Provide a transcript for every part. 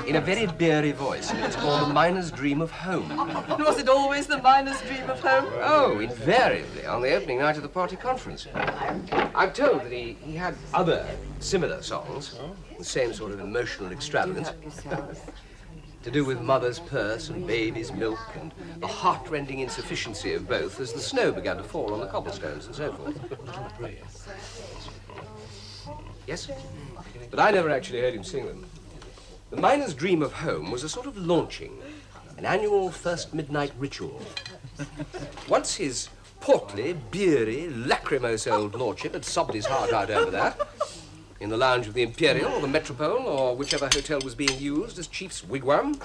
in a very beery voice. It's called The Miner's Dream of Home. And was it always the miner's dream of home? Oh, invariably, on the opening night of the party conference. I'm told that he had other similar songs, the same sort of emotional extravagance, to do with mother's purse and baby's milk and the heart-rending insufficiency of both as the snow began to fall on the cobblestones and so forth. Yes? But I never actually heard him sing them. The Miner's Dream of Home was a sort of launching, an annual first midnight ritual. Once his portly, beery, lachrymose old lordship had sobbed his heart out over that, in the lounge of the Imperial or the Metropole or whichever hotel was being used as chief's wigwam,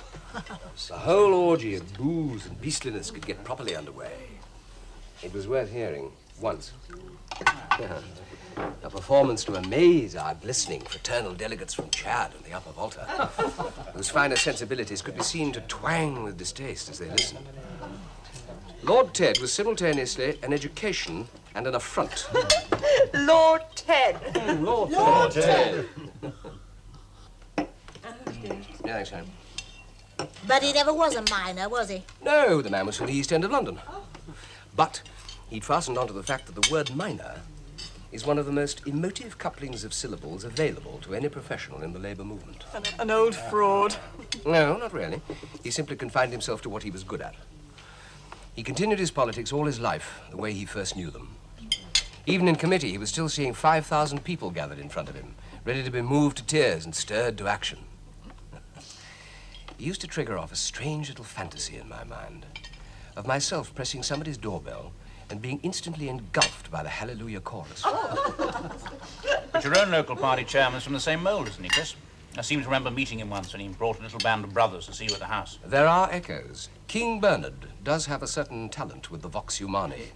the whole orgy of booze and beastliness could get properly underway. It was worth hearing once. A performance to amaze our glistening fraternal delegates from Chad and the Upper Volta, whose finer sensibilities could be seen to twang with distaste as they listened. Lord Ted was simultaneously an education and an affront. Lord Ted. Lord Ted. Yeah, thanks, Sam. But he never was a miner, was he? No, the man was from the East End of London. But he'd fastened onto the fact that the word miner is one of the most emotive couplings of syllables available to any professional in the labour movement. An old fraud. No, not really. He simply confined himself to what he was good at. He continued his politics all his life, the way he first knew them. Even in committee, he was still seeing 5,000 people gathered in front of him, ready to be moved to tears and stirred to action. He used to trigger off a strange little fantasy in my mind of myself pressing somebody's doorbell and being instantly engulfed by the Hallelujah chorus. But your own local party chairman's from the same mould, isn't he, Chris? I seem to remember meeting him once when he brought a little band of brothers to see you at the house. There are echoes. King Bernard does have a certain talent with the vox humani.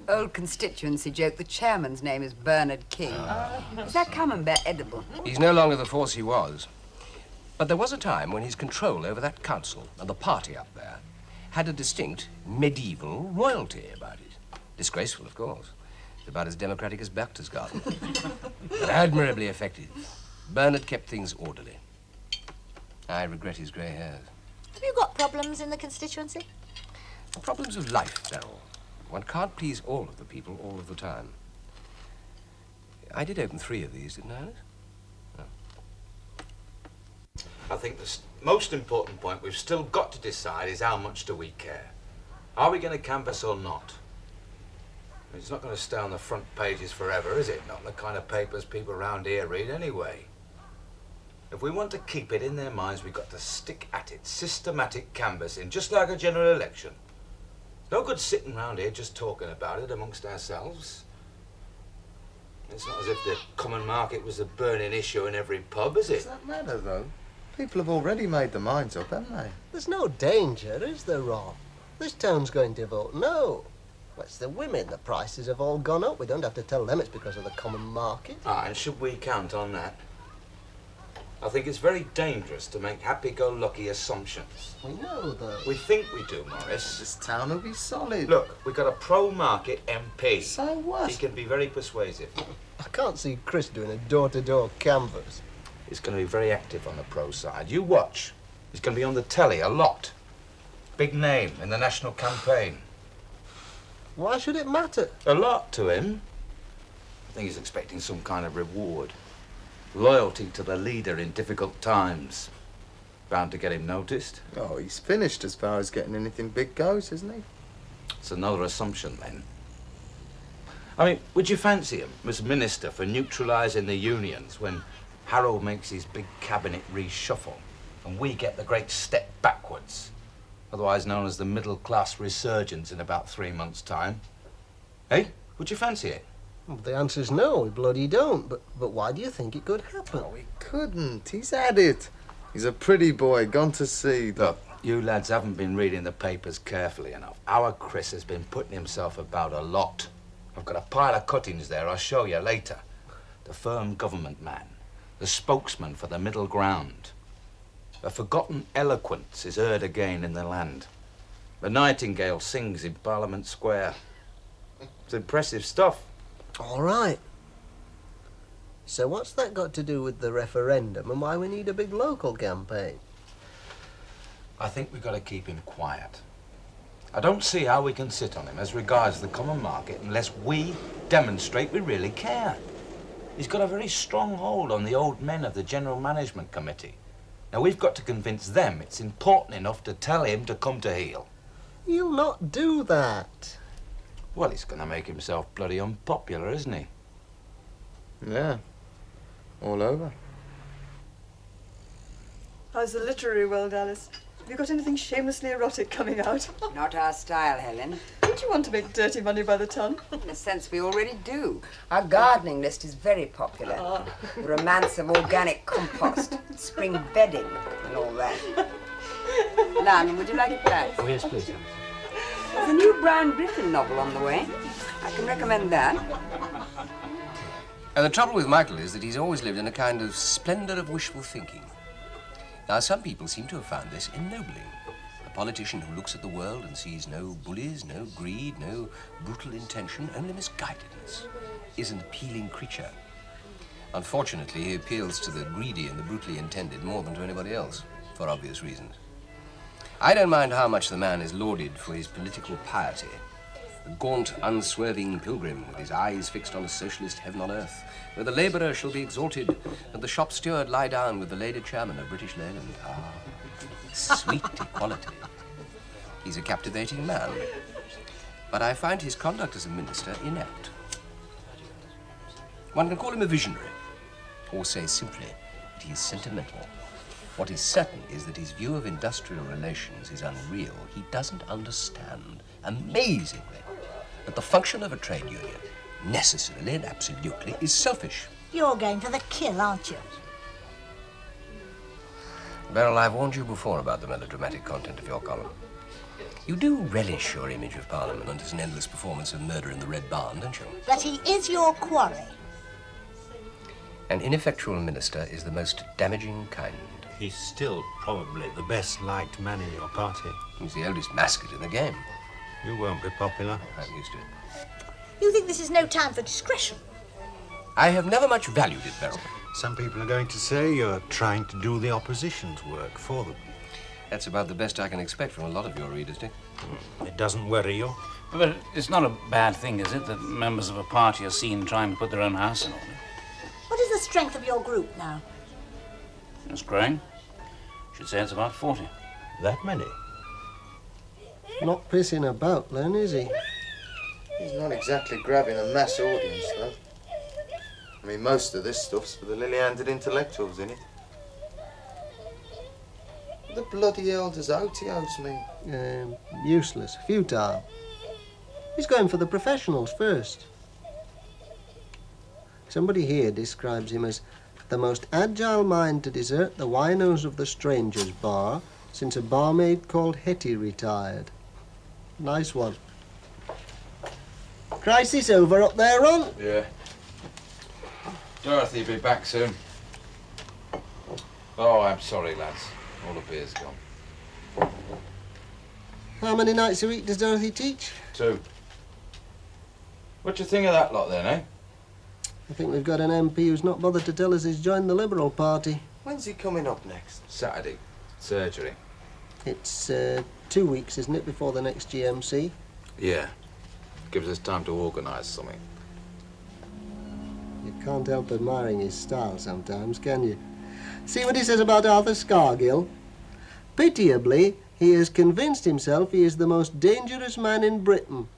Old constituency joke, the chairman's name is Bernard King. Is that camembert edible? He's no longer the force he was. But there was a time when his control over that council and the party up there had a distinct medieval royalty about it. Disgraceful, of course. It's about as democratic as Berchtesgaden. But admirably effective. Bernard kept things orderly. I regret his grey hairs. Have you got problems in the constituency? Problems of life, Beryl. One can't please all of the people all of the time. I did open 3 of these, didn't I, Alice? I think the most important point we've still got to decide is how much do we care? Are we going to canvass or not? It's not going to stay on the front pages forever, is it? Not the kind of papers people around here read anyway. If we want to keep it in their minds, we've got to stick at it. Systematic canvassing, just like a general election. No good sitting around here just talking about it amongst ourselves. It's not as if the common market was a burning issue in every pub, is it? Does that matter, though? People have already made their minds up, haven't they? There's no danger, is there, Rob? This town's going to vote no. Well, it's the women. The prices have all gone up. We don't have to tell them it's because of the common market. Ah, and should we count on that? I think it's very dangerous to make happy-go-lucky assumptions. We know that. We think we do, Morris. This town will be solid. Look, we've got a pro-market MP. So what? He can be very persuasive. I can't see Chris doing a door-to-door canvass. He's going to be very active on the pro side. You watch. He's going to be on the telly a lot. Big name in the national campaign. Why should it matter? A lot to him. I think he's expecting some kind of reward. Loyalty to the leader in difficult times. Bound to get him noticed. Oh, he's finished as far as getting anything big goes, isn't he? It's another assumption, then. I mean, would you fancy him as minister for neutralising the unions when Harold makes his big cabinet reshuffle and we get the great step backwards, otherwise known as the middle-class resurgence in about 3 months' time? Eh? Would you fancy it? Well, the answer's no, we bloody don't. But why do you think it could happen? Oh, he couldn't. He's had it. He's a pretty boy, gone to seed. Look, you lads haven't been reading the papers carefully enough. Our Chris has been putting himself about a lot. I've got a pile of cuttings there, I'll show you later. The firm government man, the spokesman for the middle ground. A forgotten eloquence is heard again in the land. The nightingale sings in Parliament Square. It's impressive stuff. All right. So what's that got to do with the referendum and why we need a big local campaign? I think we've got to keep him quiet. I don't see how we can sit on him as regards the common market unless we demonstrate we really care. He's got a very strong hold on the old men of the General Management Committee. Now, we've got to convince them it's important enough to tell him to come to heel. He'll not do that. Well, he's going to make himself bloody unpopular, isn't he? Yeah. All over. How's the literary world, Alice? Have you got anything shamelessly erotic coming out? Not our style, Helen. Don't you want to make dirty money by the ton? In a sense, we already do. Our gardening list is very popular. The romance of organic compost, spring bedding, and all that. Lyman, would you like a glass? Oh, yes, please. There's a new Britton novel on the way. I can recommend that. And the trouble with Michael is that he's always lived in a kind of splendor of wishful thinking. Now, some people seem to have found this ennobling. A politician who looks at the world and sees no bullies, no greed, no brutal intention, only misguidedness, is an appealing creature. Unfortunately, he appeals to the greedy and the brutally intended more than to anybody else, for obvious reasons. I don't mind how much the man is lauded for his political piety. The gaunt, unswerving pilgrim with his eyes fixed on a socialist heaven on earth, where the labourer shall be exalted and the shop steward lie down with the lady chairman of British Leyland. Ah, sweet equality. He's a captivating man, but I find his conduct as a minister inept. One can call him a visionary, or say simply that he is sentimental. What is certain is that his view of industrial relations is unreal. He doesn't understand, amazingly, that the function of a trade union, necessarily and absolutely, is selfish. You're going for the kill, aren't you? Beryl, I've warned you before about the melodramatic content of your column. You do relish your image of Parliament as an endless performance of murder in the Red Barn, don't you? That he is your quarry. An ineffectual minister is the most damaging kind. He's still probably the best liked man in your party. He's the oldest mascot in the game. You won't be popular. I'm used to it. You think this is no time for discretion? I have never much valued it, Beryl. Some people are going to say you're trying to do the opposition's work for them. That's about the best I can expect from a lot of your readers, Dick. It doesn't worry you? But it's not a bad thing, is it, that members of a party are seen trying to put their own house in order? What is the strength of your group now? It's growing. Should say it's about 40. That many? Not pissing about, then, is he? He's not exactly grabbing a mass audience, though. I mean, most of this stuff's for the lily-handed intellectuals, innit? What the bloody hell does otiose mean? Useless, futile. He's going for the professionals first. Somebody here describes him as the most agile mind to desert the winos of the Strangers' Bar since a barmaid called Hetty retired. Nice one. Crisis over up there, Ron? Yeah. Dorothy'll be back soon. Oh, I'm sorry, lads. All the beer's gone. How many nights a week does Dorothy teach? 2. What do you think of that lot, then, eh? I think we've got an MP who's not bothered to tell us he's joined the Liberal Party. When's he coming up next? Saturday. Surgery. It's 2 weeks, isn't it, before the next GMC? Yeah. Gives us time to organise something. You can't help admiring his style sometimes, can you? See what he says about Arthur Scargill? Pitiably, he has convinced himself he is the most dangerous man in Britain.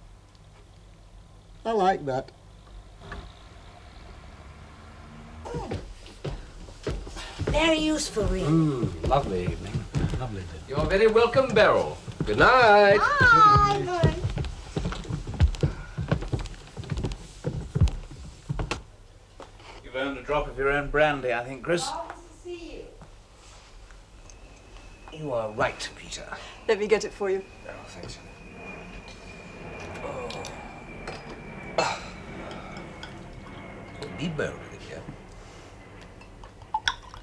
I like that. Very useful, really. Lovely evening. Lovely day. You're very welcome, Beryl. Good night. Bye. You've earned a drop of your own brandy, I think, Chris. You are right, Peter. Let me get it for you. Oh, thanks. Be Beryl in here.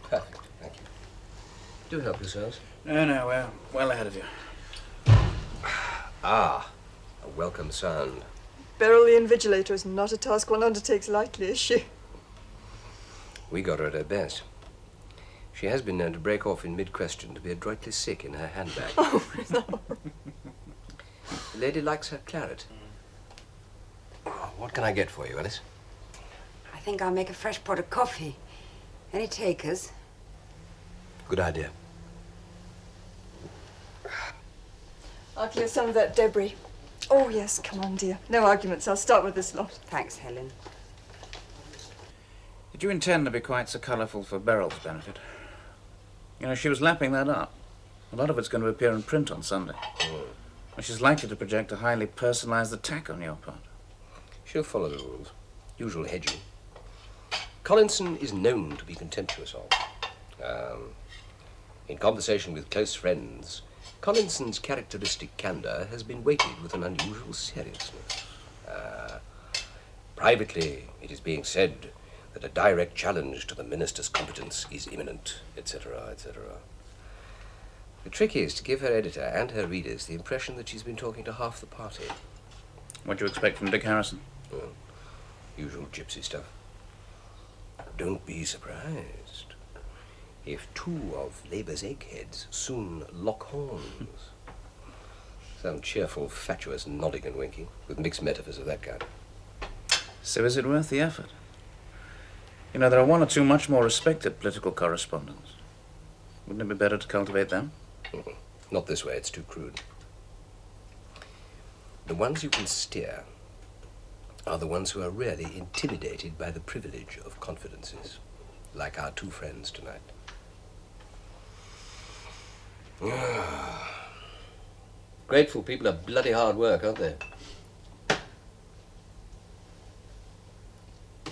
Perfect, thank you. Do help yourselves. No, we're well ahead of you. Ah, a welcome sound. Beryl the Invigilator is not a task one undertakes lightly, is she? We got her at her best. She has been known to break off in mid-question to be adroitly sick in her handbag. Oh, no. The lady likes her claret. What can I get for you, Alice? I think I'll make a fresh pot of coffee. Any takers? Good idea. I'll clear some of that debris. Oh, yes, come on, dear. No arguments. I'll start with this lot. Thanks, Helen. Did you intend to be quite so colourful for Beryl's benefit? You know, she was lapping that up. A lot of it's going to appear in print on Sunday. And she's likely to project a highly personalised attack on your part. She'll follow the rules. Usual hedging. Collinson is known to be contemptuous of. In conversation with close friends, Collinson's characteristic candour has been weighted with an unusual seriousness. Privately, it is being said that a direct challenge to the minister's competence is imminent, etc., etc. The trick is to give her editor and her readers the impression that she's been talking to half the party. What do you expect from Dick Harrison? Usual gypsy stuff. Don't be surprised if two of Labour's eggheads soon lock horns. Some cheerful, fatuous nodding and winking, with mixed metaphors of that kind. So is it worth the effort? You know, there are one or two much more respected political correspondents. Wouldn't it be better to cultivate them? Not this way, it's too crude. The ones you can steer are the ones who are really intimidated by the privilege of confidences, like our two friends tonight. Grateful people are bloody hard work, aren't they?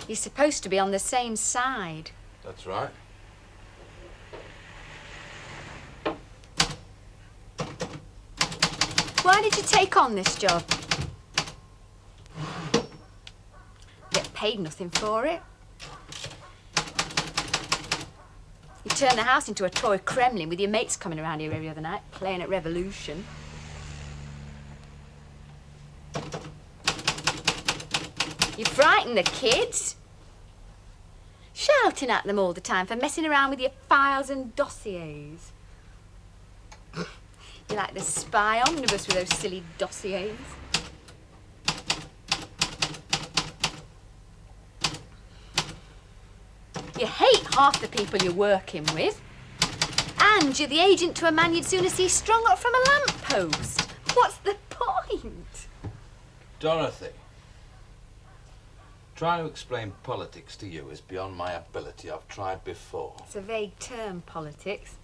You're supposed to be on the same side. That's right. Why did you take on this job? Get paid nothing for it. You turned the house into a toy Kremlin with your mates coming around here every other night, playing at Revolution. You frighten the kids. Shouting at them all the time for messing around with your files and dossiers. You're like the spy omnibus with those silly dossiers. You hate half the people you're working with. And you're the agent to a man you'd sooner see strung up from a lamppost. What's the point? Dorothy, trying to explain politics to you is beyond my ability. I've tried before. It's a vague term, politics.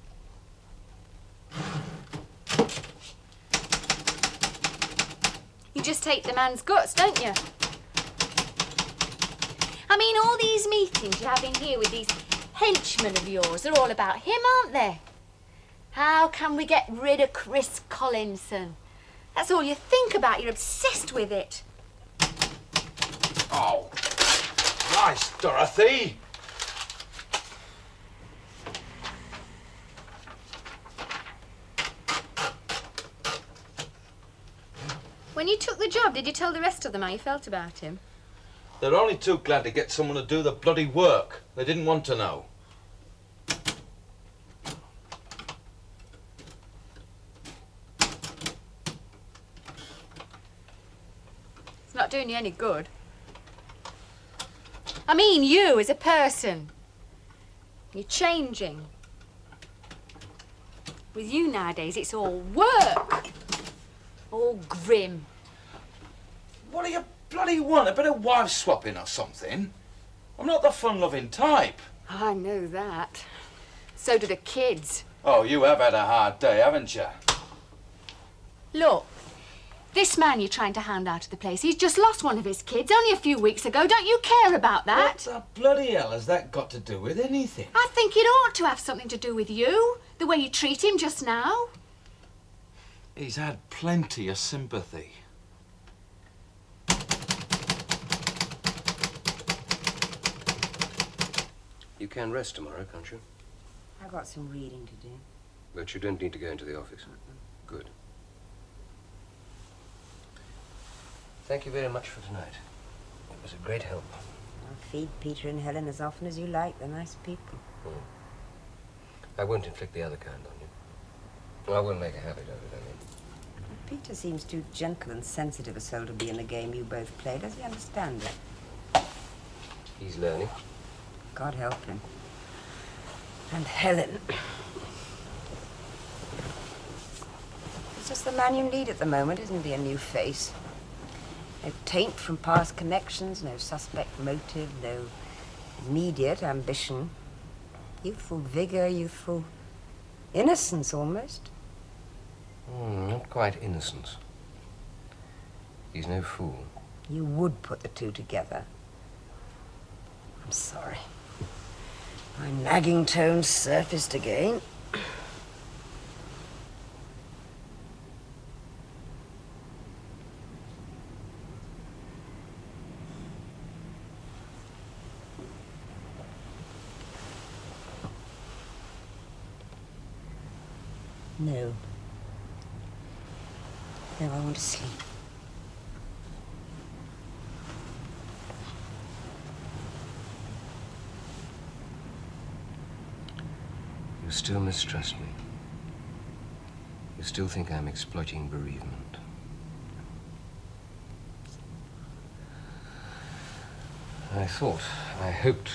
You just hate the man's guts, don't you? I mean, all these meetings you have in here with these henchmen of yours, they're all about him, aren't they? How can we get rid of Chris Collinson? That's all you think about. You're obsessed with it. Oh, nice, Dorothy. When you took the job, did you tell the rest of them how you felt about him? They're only too glad to get someone to do the bloody work. They didn't want to know. It's not doing you any good. I mean, you as a person. You're changing. With you nowadays, it's all work. All grim. What do you bloody want? A bit of wife swapping or something? I'm not the fun-loving type. I know that. So do the kids. Oh, you have had a hard day, haven't you? Look, this man you're trying to hound out of the place, he's just lost one of his kids only a few weeks ago. Don't you care about that? What the bloody hell has that got to do with anything? I think it ought to have something to do with you, the way you treat him just now. He's had plenty of sympathy. You can rest tomorrow, can't you? I've got some reading to do. But you don't need to go into the office. Good. Thank you very much for tonight. It was a great help. I'll feed Peter and Helen as often as you like. They're nice people. I won't inflict the other kind on you. Well, I won't make a habit of it, I mean. Peter seems too gentle and sensitive a soul to be in the game you both play. Does he understand it? He's learning. God help him. And Helen. He's just the man you need at the moment, isn't he? A new face. No taint from past connections, no suspect motive, no immediate ambition. Youthful vigor, youthful innocence, almost. Not quite innocence. He's no fool. You would put the two together. I'm sorry. My nagging tone surfaced again. No. No, I want to sleep. You still mistrust me. You still think I'm exploiting bereavement. I hoped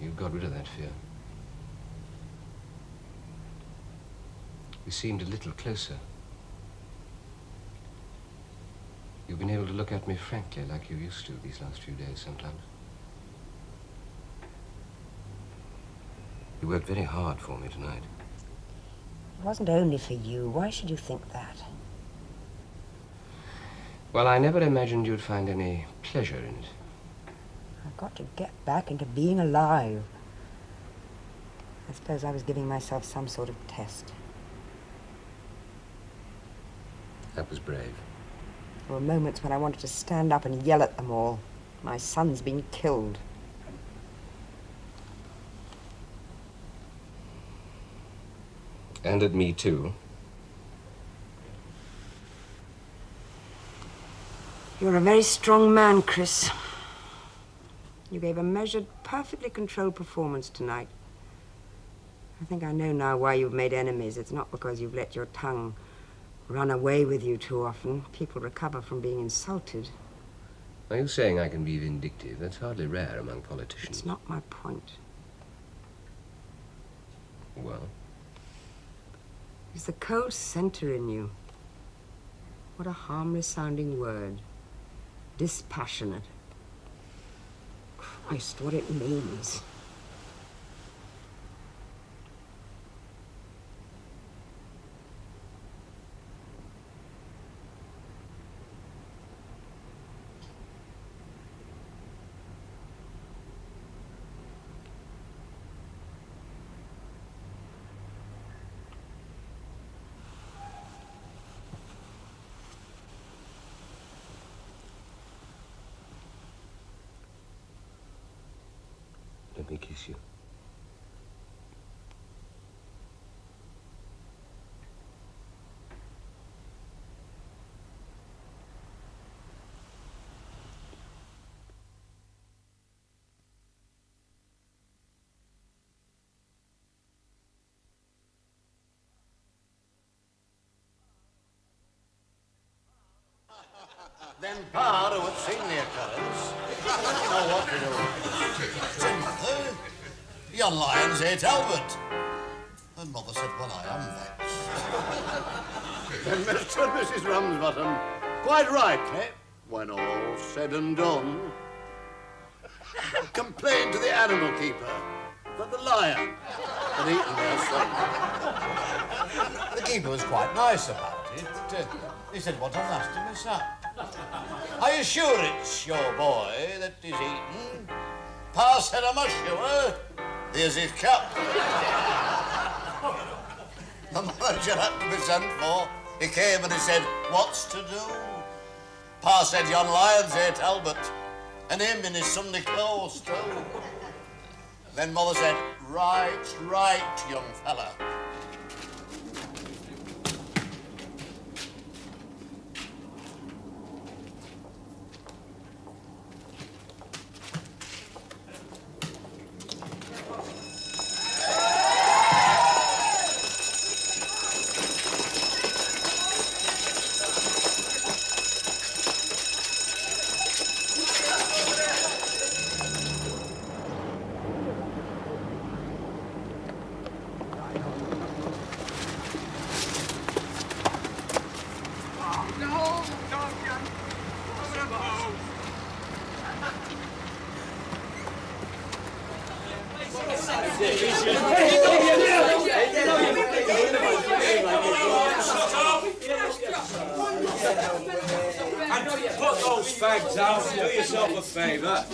you got rid of that fear. We seemed a little closer. You've been able to look at me frankly like you used to these last few days sometimes. You worked very hard for me tonight. It wasn't only for you. Why should you think that? Well, I never imagined you'd find any pleasure in it. I've got to get back into being alive. I suppose I was giving myself some sort of test. That was brave. There were moments when I wanted to stand up and yell at them all. My son's been killed. And at me, too. You're a very strong man, Chris. You gave a measured, perfectly controlled performance tonight. I think I know now why you've made enemies. It's not because you've let your tongue run away with you too often. People recover from being insulted. Are you saying I can be vindictive? That's hardly rare among politicians. It's not my point. Well? It's the cold center in you. What a harmless sounding word. Dispassionate. Christ, what it means. Let me kiss you. Then Pa, who had seen the occurrence, didn't know what to do. Said, Mother, yon lions ate Albert. And Mother said, well, I am vexed. Then Mr. and Mrs. Ramsbottom, quite rightly, when all's said and done, complained to the animal keeper that the lion had eaten their son. The keeper was quite nice about it. He said, what a nasty mishap. Are you sure it's your boy that is eaten? Pa said, am I sure? Here's his cup. The manager had to be sent for. He came and he said, what's to do? Pa said, yon lions ate Albert, and him in his Sunday clothes too. Then Mother said, right, young fella. Put those fags out and do yourself a favour.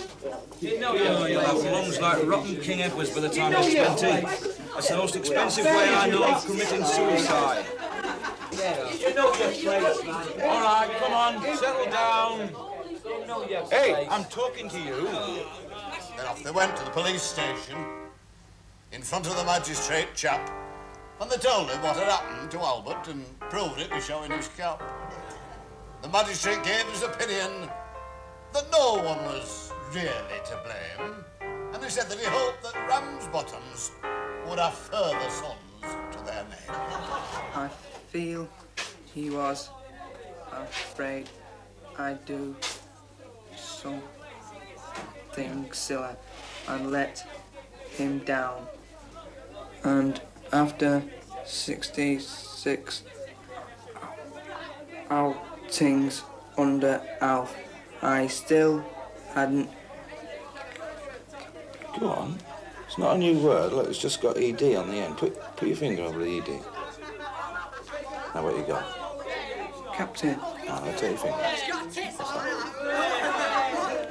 You'll have lungs like rotten King Edwards by the time you're 20. That's the most expensive way I know of committing suicide. All right, come on, settle down. Hey, I'm talking to you. Then off they went to the police station in front of the magistrate chap, and they told him what had happened to Albert and proved it by showing his cap. The magistrate gave his opinion that no one was really to blame, and he said that he hoped that Ramsbottoms would have further sons to their name. I feel he was afraid I'd do something silly and let him down. And after 66 outings under Alf, I still hadn't... Go on. It's not a new word. Look, it's just got ED on the end. Put your finger over the ED. Now, what you got? Captain. Now, take your finger.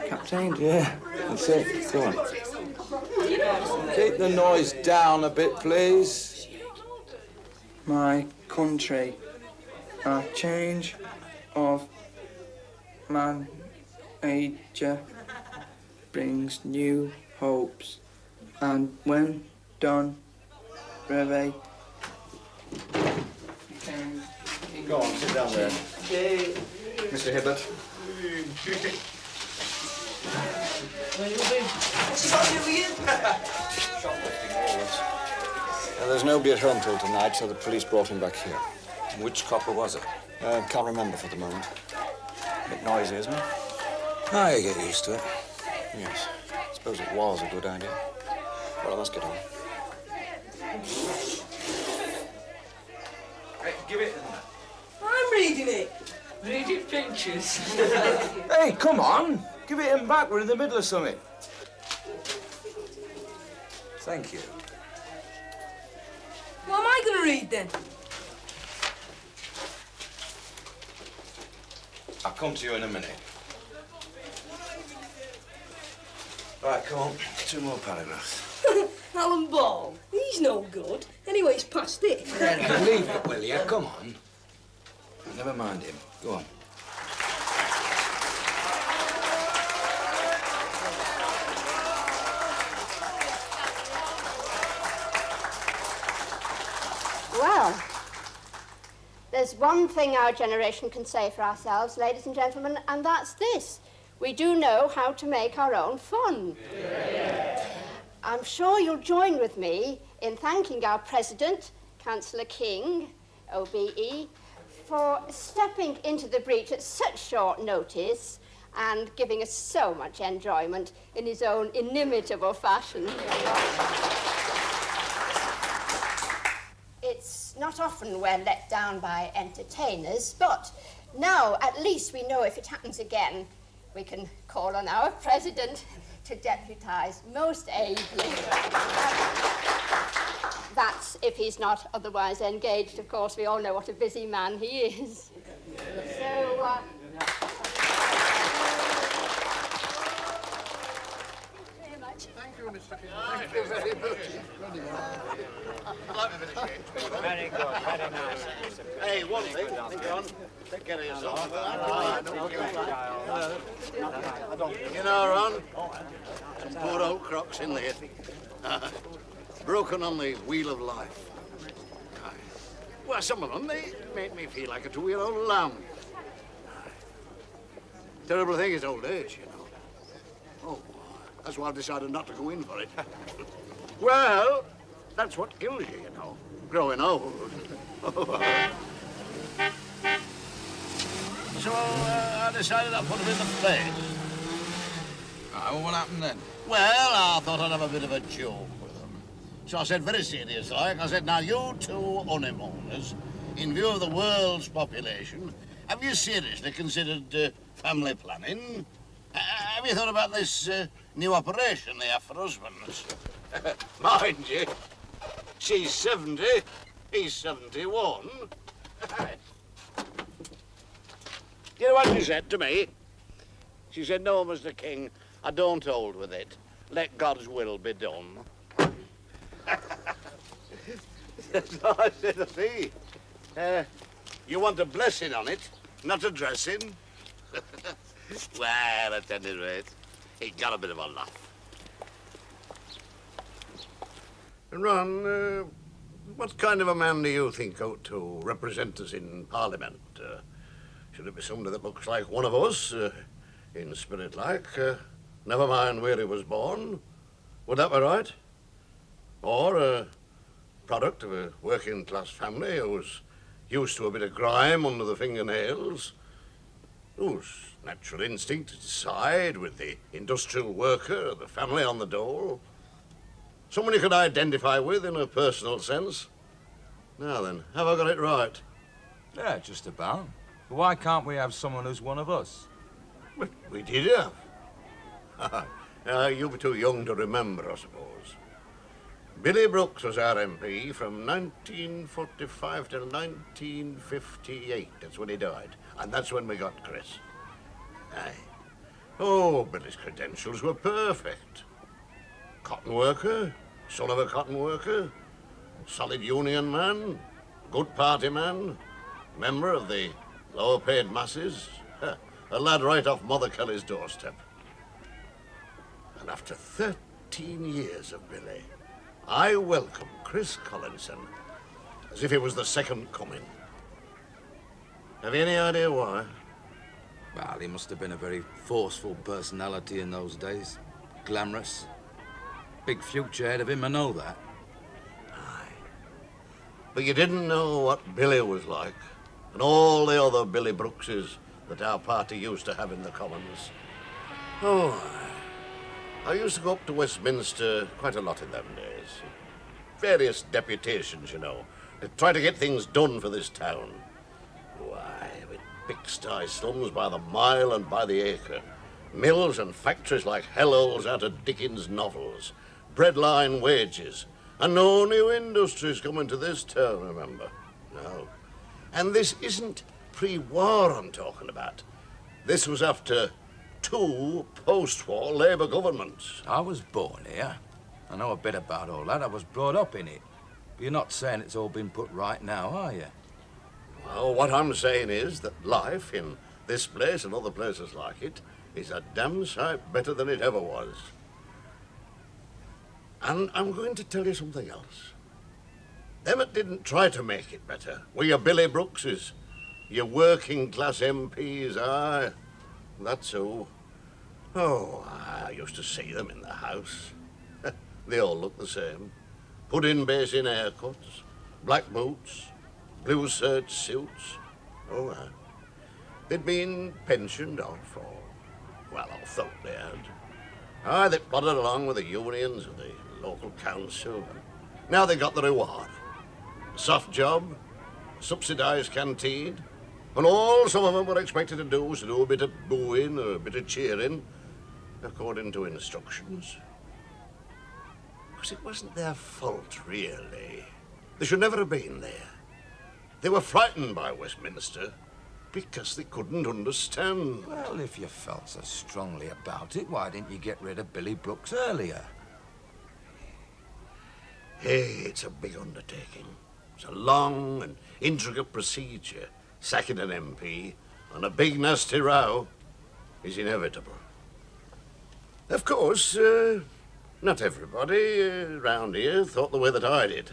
Captain? Yeah, that's it. Go on. Keep the noise down a bit, please. My country. A change of manager brings new hopes, and when done, Reve. Go on, sit down there. Mr. Hibbert. What's he got to do with you? Shoplifting always. There's nobody at home till tonight, so the police brought him back here. Which copper was it? Can't remember for the moment. Bit noisy, isn't it? Ah, you get used to it. Yes. I suppose it was a good idea. Well, let's get on. Hey, give it. I'm reading it. Reading pictures. Hey, come on. Give it him back. We're in the middle of something. Thank you. What am I going to read then? I'll come to you in a minute. Right, come on. 2 more paragraphs. Alan Ball, he's no good. Anyway, he's past it. Leave it, will you? Come on. Never mind him. Go on. Well, there's one thing our generation can say for ourselves, ladies and gentlemen, and that's this. We do know how to make our own fun. Yeah. I'm sure you'll join with me in thanking our President, Councillor King, OBE, for stepping into the breach at such short notice and giving us so much enjoyment in his own inimitable fashion. It's not often we're let down by entertainers, but now at least we know if it happens again, we can call on our President to deputise most ably. That's if he's not otherwise engaged. Of course, we all know what a busy man he is. So, Thank you, Mr. King. Thank you very much. Very good, very nice. Hey, one thing. Think on. Take care of yourself. You know, Ron, some poor old crocs in there. Broken on the wheel of life. Well, some of them, they make me feel like a 2-year-old lamb. Terrible thing is old age, you know. Oh, that's why I've decided not to go in for it. Well, that's what kills you, you know, growing old. So I decided I'd put him in the place. Well, what happened then? Well, I thought I'd have a bit of a joke with them. So I said, very serious-like, I said, now, you two honeymooners, in view of the world's population, have you seriously considered family planning? Have you thought about this new operation they have for husbands? Mind you, she's 70, he's 71. You know what she said to me? She said, "No, Mr. King, I don't hold with it. Let God's will be done." That's what I said to me. You want a blessing on it, not a dressing. Well, at any rate, it got a bit of a laugh. Ron, what kind of a man do you think ought to represent us in Parliament? Should it be somebody that looks like one of us, in spirit like, never mind where he was born? Would that be right? Or a product of a working-class family who's used to a bit of grime under the fingernails, whose natural instinct is to side with the industrial worker, the family on the dole? Someone you could identify with in a personal sense? Now then, have I got it right? Yeah, just about. But why can't we have someone who's one of us? But we did have. You'll be too young to remember, I suppose. Billy Brooks was our MP from 1945 till 1958. That's when he died. And that's when we got Chris. Aye. Oh, Billy's credentials were perfect. Cotton worker, son of a cotton worker, solid union man, good party man, member of the lower-paid masses, a lad right off Mother Kelly's doorstep. And after 13 years of Billy, I welcome Chris Collinson as if it was the second coming. Have you any idea why? Well, he must have been a very forceful personality in those days. Glamorous. Big future ahead of him, I know that. Aye. But you didn't know what Billy was like, and all the other Billy Brookses that our party used to have in the Commons. Oh, I used to go up to Westminster quite a lot in them days. Various deputations, you know, to try to get things done for this town. Why, with pigsty slums by the mile and by the acre, mills and factories like hellholes out of Dickens' novels, breadline wages, and no new industries coming to this town, remember? No. And this isn't pre-war I'm talking about. This was after 2 post-war Labour governments. I was born here. I know a bit about all that. I was brought up in it. But you're not saying it's all been put right now, are you? Well, what I'm saying is that life in this place and other places like it is a damn sight better than it ever was. And I'm going to tell you something else. Them that didn't try to make it better were your Billy Brookses, your working-class MPs, aye. That's who. Oh, I used to see them in the House. They all look the same. Pudding basin haircuts, black boots, blue serge suits. Oh, they'd been pensioned off, or, well, I thought they had. Aye, they plodded along with the unions and the local council. Now they got the reward. A soft job, a subsidised canteen, and all some of them were expected to do was to do a bit of booing or a bit of cheering, according to instructions. Because it wasn't their fault, really. They should never have been there. They were frightened by Westminster because they couldn't understand. Well, if you felt so strongly about it, why didn't you get rid of Billy Brooks earlier? Hey, it's a big undertaking. It's a long and intricate procedure. Sacking an MP and a big nasty row is inevitable. Of course, not everybody round here thought the way that I did.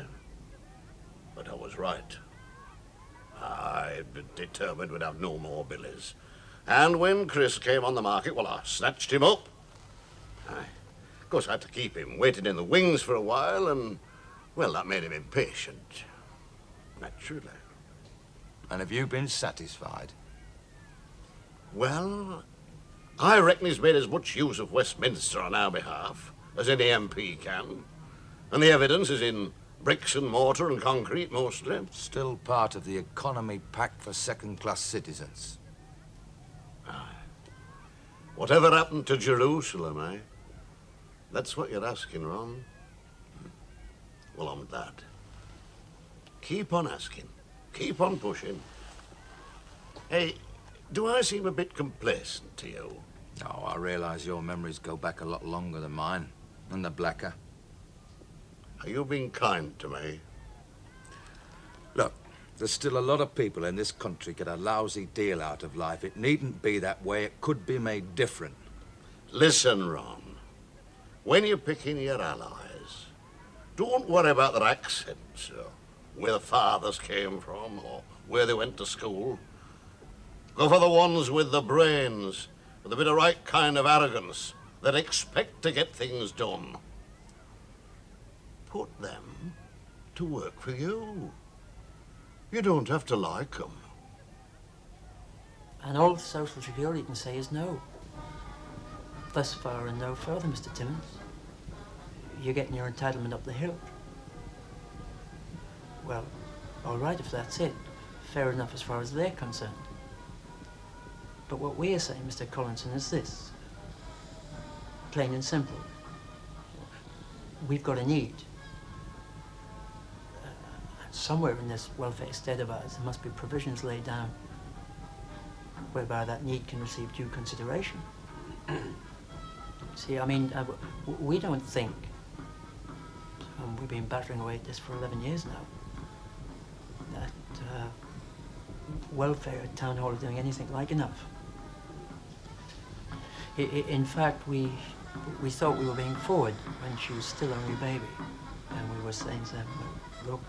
But I was right. I'd been determined we'd have no more Billies. And when Chris came on the market, well, I snatched him up. Of course, I had to keep him waiting in the wings for a while, and, well, that made him impatient. Naturally. And have you been satisfied? Well, I reckon he's made as much use of Westminster on our behalf as any MP can. And the evidence is in bricks and mortar and concrete, mostly. Still part of the economy pact for second-class citizens. Whatever happened to Jerusalem, eh? That's what you're asking, Ron. Well, I'm glad. Keep on asking. Keep on pushing. Hey, do I seem a bit complacent to you? No, I realise your memories go back a lot longer than mine, and the blacker. Are you being kind to me? Look, there's still a lot of people in this country get a lousy deal out of life. It needn't be that way. It could be made different. Listen, Ron. When you're picking your allies, don't worry about their accents or where the fathers came from or where they went to school. Go for the ones with the brains, with a bit of right kind of arrogance that expect to get things done. Put them to work for you. You don't have to like them. And all Social Security can say is no. Thus far and no further, Mr. Timmins. You're getting your entitlement up the hill. Well, all right if that's it. Fair enough as far as they're concerned. But what we're saying, Mr. Collinson, is this. Plain and simple. We've got a need. Somewhere in this welfare state of ours, there must be provisions laid down whereby that need can receive due consideration. See, I mean, we don't think, and we've been battering away at this for 11 years now, that welfare at Town Hall is doing anything like enough. In fact, we thought we were being forward when she was still only a baby, and we were saying to them, look,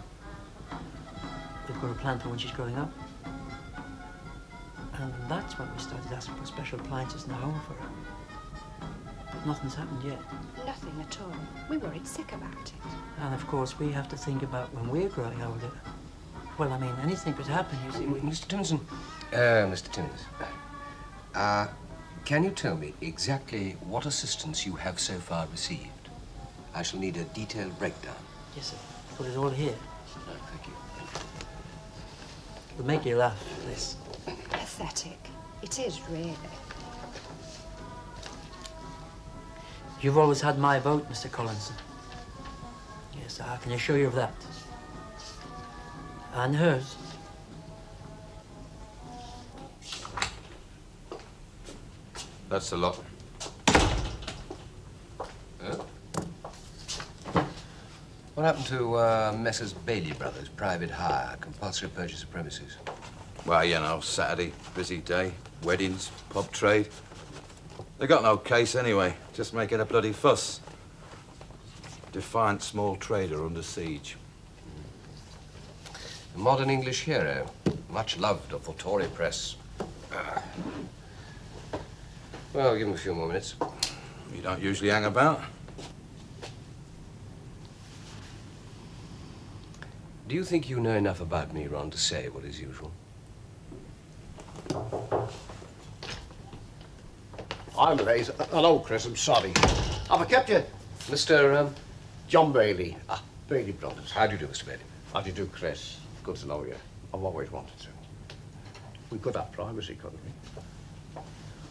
we've got a plan for when she's growing up. And that's when we started asking for special appliances in the home for her. But nothing's happened yet. Nothing at all. We worried sick about it. And of course, we have to think about when we're growing older. Well, I mean, anything could happen, you see. Mr. Timmins, Mr. Timmins, can you tell me exactly what assistance you have so far received? I shall need a detailed breakdown. Yes, sir. Put it all here. Right, thank you. It'll make you laugh, this. Pathetic. It is, really. You've always had my vote, Mr. Collinson. Yes, I can assure you of that. And hers. That's a lot. What happened to Messrs. Bailey Brothers, private hire, compulsory purchase of premises? Well, you know, Saturday, busy day, weddings, pub trade. They got no case anyway, just making a bloody fuss. Defiant small trader under siege. A modern English hero, much loved of the Tory press. Well, give him a few more minutes. You don't usually hang about. Do you think you know enough about me, Ron, to say what is usual? I'm late. Hello, Chris. I'm sorry. Have I kept you? Mr. John Bailey. Bailey Brothers. How do you do, Mr. Bailey? How do you do, Chris? Good to know you. I've always wanted to. We could have privacy, couldn't we?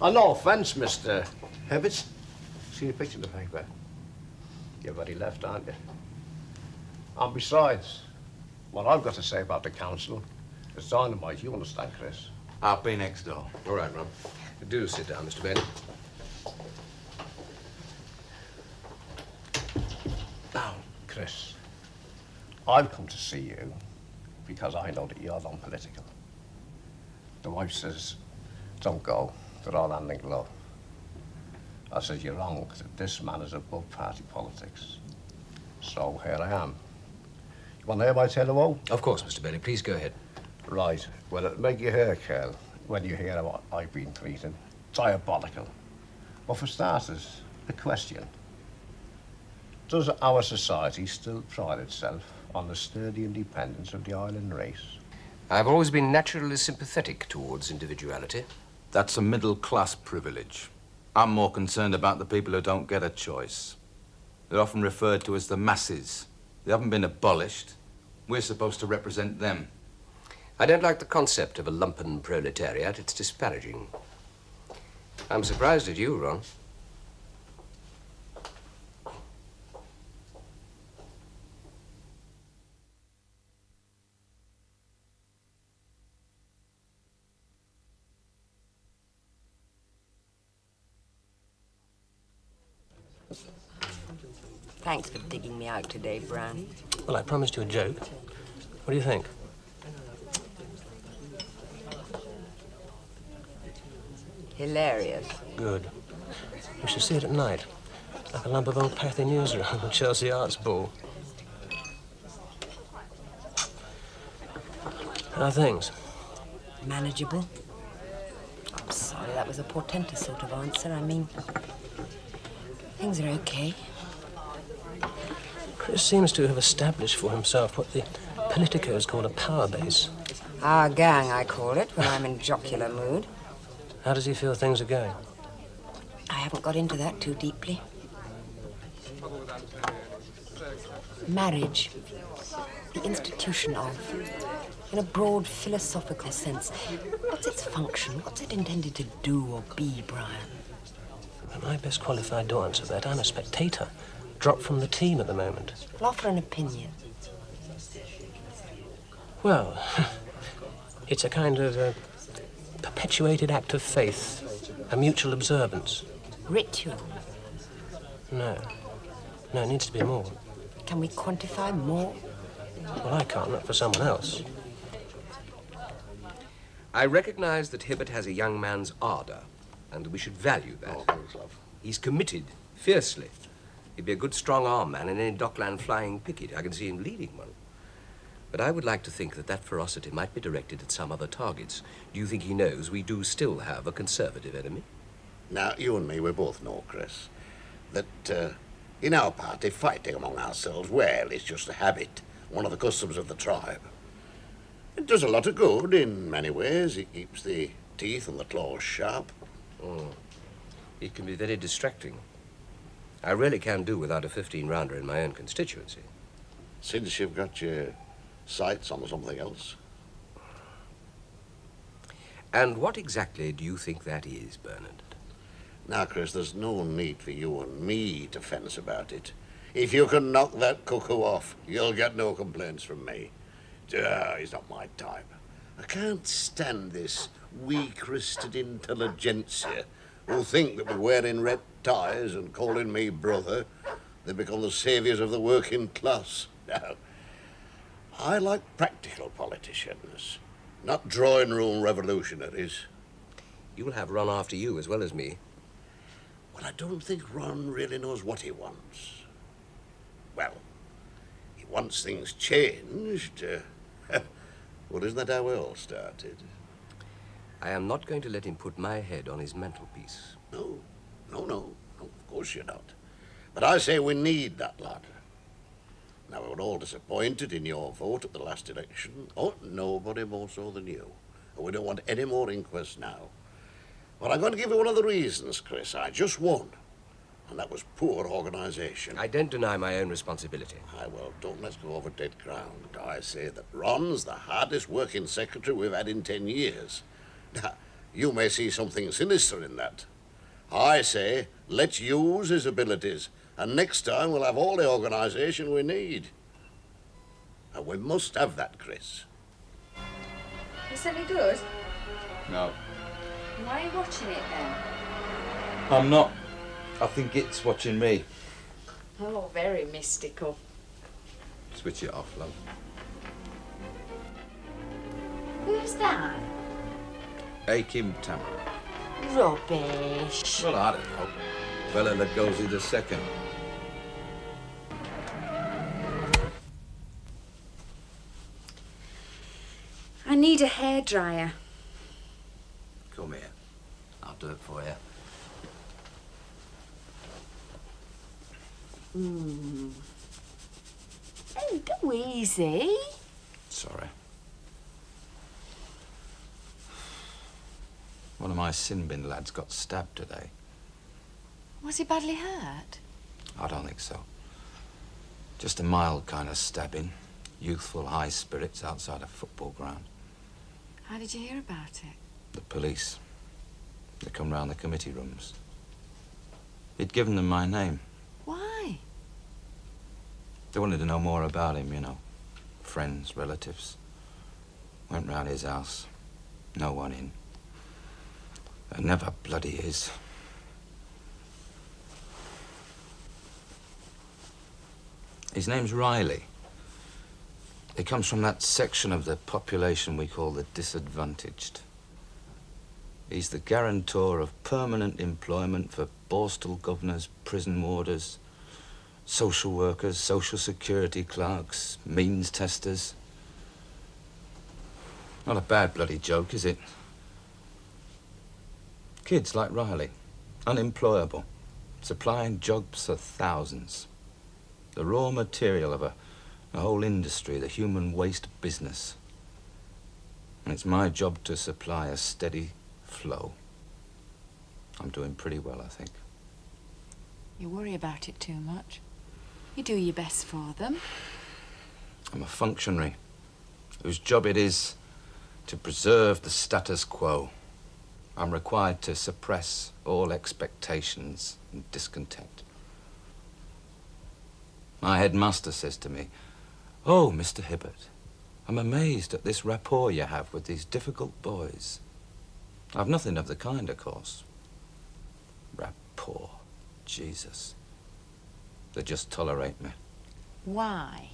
And no offence, Mr. Hibbett. See the picture in the paper? You're very left, aren't you? And besides, what I've got to say about the council is dynamite. You understand, Chris? I'll be next door. All right, Ron. Do sit down, Mr. Bailey. Now, Chris, I've come to see you because I know that you're non-political. The wife says, don't go, they're all hand in glove. I says, you're wrong, that this man is above party politics. So here I am. You want to hear my tale of woe? Of course, Mr. Bailey. Please go ahead. Right. Well, it'll make your hair curl when you hear what I've been treating. Diabolical. Well, for starters, the question. Does our society still pride itself on the sturdy independence of the island race? I've always been naturally sympathetic towards individuality. That's a middle-class privilege. I'm more concerned about the people who don't get a choice. They're often referred to as the masses. They haven't been abolished. We're supposed to represent them. I don't like the concept of a lumpen proletariat. It's disparaging. I'm surprised at you, Ron. Thanks for digging me out today, Bran. Well, I promised you a joke. What do you think? Hilarious. Good. We should see it at night. Like a lump of old Pathy news around the Chelsea Arts Ball. How are things? Manageable. I'm sorry, that was a portentous sort of answer. I mean, things are okay. Chris seems to have established for himself what the politicos call a power base. Our gang, I call it, when I'm in jocular mood. How does he feel things are going? I haven't got into that too deeply. Marriage, the institution of, in a broad philosophical sense, what's its function? What's it intended to do or be, Brian? Am I best qualified to answer that? I'm a spectator, dropped from the team at the moment. I'll offer an opinion. Well, it's a kind of perpetuated act of faith, a mutual observance. Ritual? No. No, it needs to be more. Can we quantify more? Well, I can't, not for someone else. I recognize that Hibbert has a young man's ardor, and we should value that. Oh, thanks, love. He's committed, fiercely. He'd be a good strong-arm man in any Dockland flying picket. I can see him leading one. But I would like to think that that ferocity might be directed at some other targets. Do you think he knows we do still have a conservative enemy? Now, you and me, we both know, Chris, that in our party, fighting among ourselves, well, it's just a habit, one of the customs of the tribe. It does a lot of good in many ways. It keeps the teeth and the claws sharp. Oh, it can be very distracting. I really can do without a 15-rounder in my own constituency. Since you've got your sights on something else. And what exactly do you think that is, Bernard? Now, Chris, there's no need for you and me to fence about it. If you can knock that cuckoo off, you'll get no complaints from me. He's not my type. I can't stand this weak-wristed intelligentsia who think that by wearing red ties and calling me brother, they become the saviours of the working class. No. I like practical politicians, not drawing-room revolutionaries. You'll have Ron after you as well as me. Well, I don't think Ron really knows what he wants. Well, he wants things changed. Well, isn't that how we all started? I am not going to let him put my head on his mantelpiece. No, of course you're not. But I say we need that lad. Now, we were all disappointed in your vote at the last election. Oh, nobody more so than you. And we don't want any more inquests now. Well, I'm going to give you one of the reasons, Chris. I just won. And that was poor organisation. I don't deny my own responsibility. Well, don't let's go over dead ground. I say that Ron's the hardest working secretary we've had in 10 years. Now, you may see something sinister in that. I say, let's use his abilities, and next time we'll have all the organisation we need. And we must have that, Chris. Is any good? No, Why are you watching it then? I'm not. I think it's watching me. Oh, very mystical. Switch it off, love. Who's that? Akim Tam. Rubbish. Well, I don't know. Fella that goes in the second. I need a hairdryer. Come here. I'll do it for you. Oh, go easy. Sorry. One of my sin bin lads got stabbed today. Was he badly hurt? I don't think so. Just a mild kind of stabbing. Youthful high spirits outside a football ground. How did you hear about it? The police. They come round the committee rooms. He'd given them my name. Why? They wanted to know more about him, you know. Friends, relatives. Went round his house. No one in. There never bloody is. His name's Riley. He comes from that section of the population we call the disadvantaged. He's the guarantor of permanent employment for borstal governors, prison warders, social workers, social security clerks, means testers. Not a bad bloody joke, is it? Kids like Riley, unemployable, supplying jobs for thousands. The raw material of a whole industry, the human waste business. And it's my job to supply a steady flow. I'm doing pretty well, I think. You worry about it too much. You do your best for them. I'm a functionary whose job it is to preserve the status quo. I'm required to suppress all expectations and discontent. My headmaster says to me, "Oh, Mr. Hibbert, I'm amazed at this rapport you have with these difficult boys." I've nothing of the kind, of course. Rapport. Jesus. They just tolerate me. Why?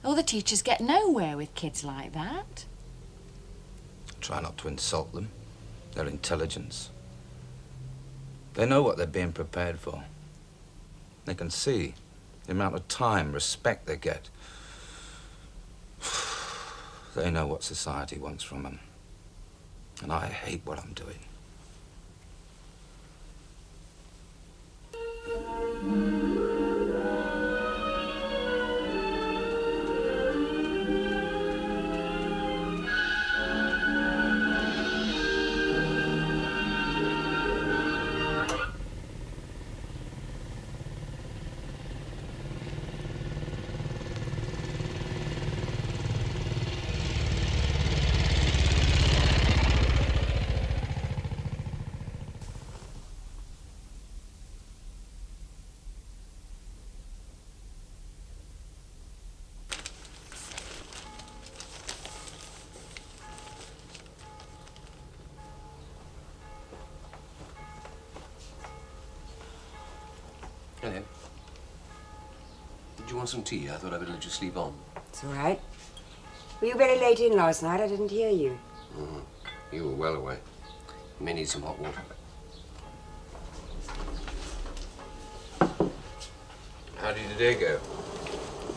All the teachers get nowhere with kids like that. Try not to insult them. Their intelligence. They know what they're being prepared for. They can see the amount of time, respect they get. They know what society wants from them. And I hate what I'm doing. Hello. Did you want some tea? I thought I would let you sleep on. It's all right. Were you very late in last night? I didn't hear you. You were well away. You may need some hot water. How did your day go?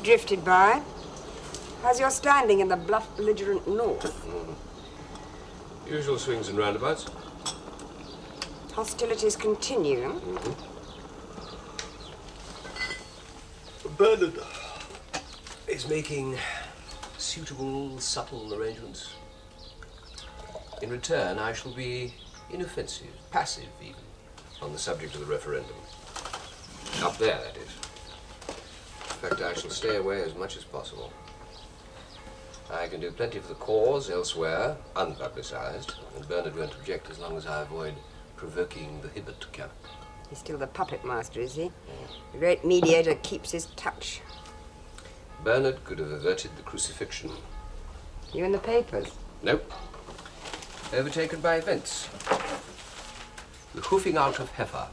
Drifted by. How's your standing in the bluff, belligerent north? Usual swings and roundabouts. Hostilities continue. Bernard is making suitable, subtle arrangements. In return, I shall be inoffensive, passive even, on the subject of the referendum. Up there, that is. In fact, I shall stay away as much as possible. I can do plenty for the cause elsewhere, unpublicized, and Bernard won't object as long as I avoid provoking the Hibbert camp. He's still the puppet master, is he? The great mediator keeps his touch. Bernard could have averted the crucifixion. You in the papers? Nope. Overtaken by events. The hoofing out of heifer.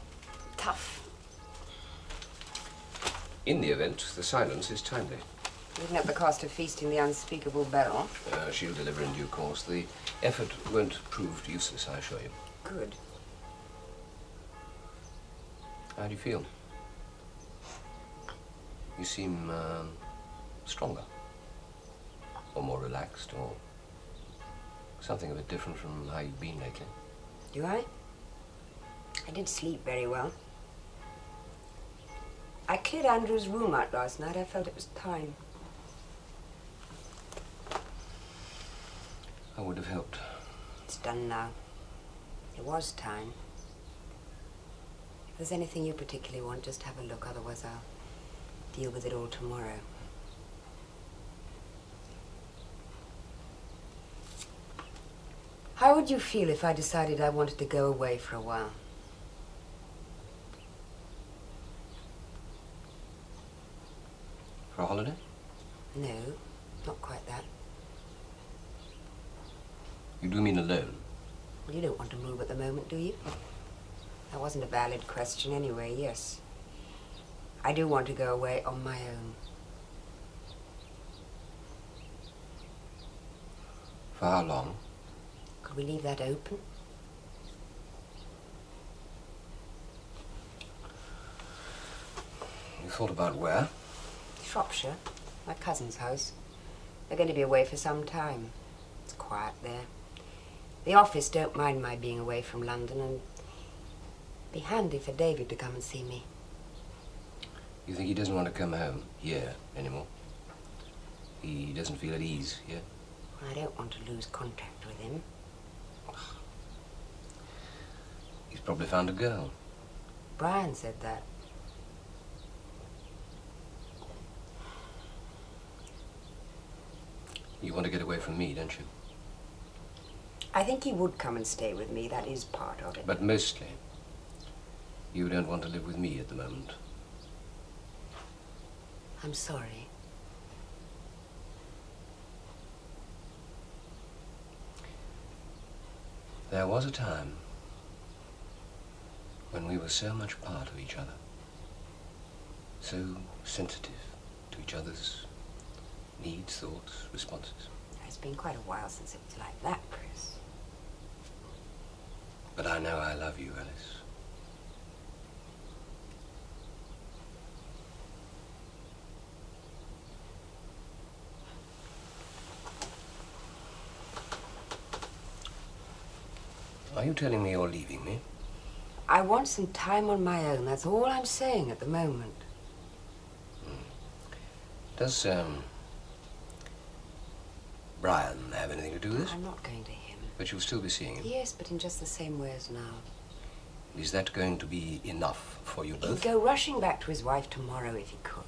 Tough. In the event, the silence is timely. Even at the cost of feasting the unspeakable Beryl. She'll deliver in due course. The effort won't prove useless, I assure you. Good. How do you feel? You seem stronger, or more relaxed, or something a bit different from how you've been lately. Do I? I did sleep very well. I cleared Andrew's room out last night. I felt it was time. I would have helped. It's done now. It was time. If there's anything you particularly want, just have a look. Otherwise, I'll deal with it all tomorrow. How would you feel if I decided I wanted to go away for a while? For a holiday? No, not quite that. You do mean alone? You don't want to move at the moment, do you? That wasn't a valid question anyway, yes. I do want to go away on my own. For how long? Could we leave that open? You thought about where? Shropshire, my cousin's house. They're going to be away for some time. It's quiet there. The office don't mind my being away from London, and it'd be handy for David to come and see me. You think he doesn't want to come home here anymore? He doesn't feel at ease here? I don't want to lose contact with him. He's probably found a girl. Brian said that. You want to get away from me, don't you? I think he would come and stay with me. That is part of it. But mostly, you don't want to live with me at the moment. I'm sorry. There was a time when we were so much part of each other, so sensitive to each other's needs, thoughts, responses. It's been quite a while since it was like that, Chris. But I know I love you, Alice. Are you telling me you're leaving me? I want some time on my own. That's all I'm saying at the moment. Does, Brian have anything to do with this? I'm not going to him. But you'll still be seeing him? Yes, but in just the same way as now. Is that going to be enough for you both? He'd go rushing back to his wife tomorrow if he could.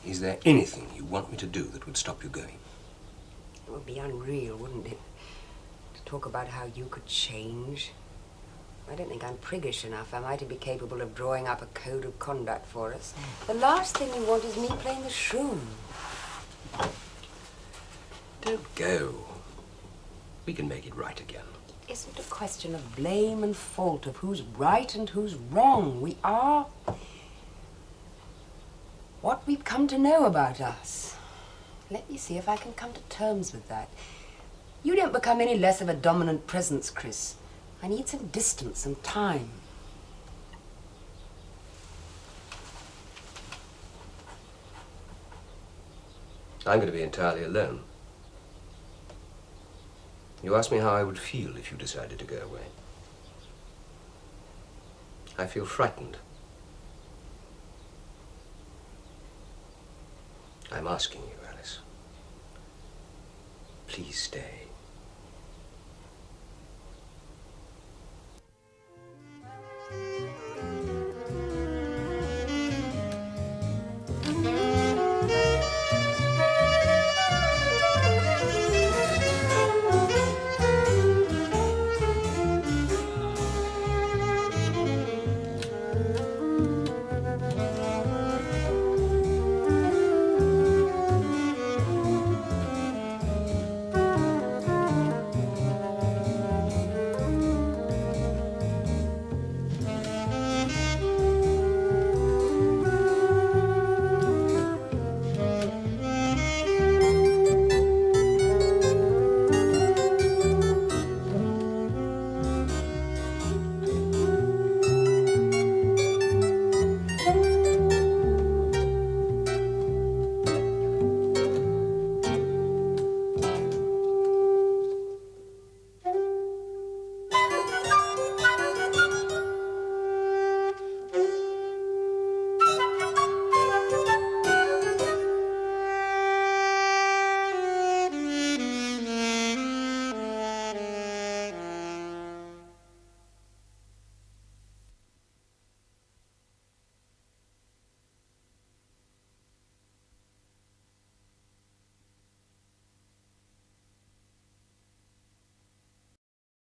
Is there anything you want me to do that would stop you going? It would be unreal, wouldn't it? To talk about how you could change. I don't think I'm priggish enough, am I, to be capable of drawing up a code of conduct for us? The last thing you want is me playing the shrew. Don't go. We can make it right again. It isn't a question of blame and fault, of who's right and who's wrong. We are what we've come to know about us. Let me see if I can come to terms with that. You don't become any less of a dominant presence, Chris. I need some distance and time. I'm going to be entirely alone. You asked me how I would feel if you decided to go away. I feel frightened. I'm asking you, Alice. Please stay.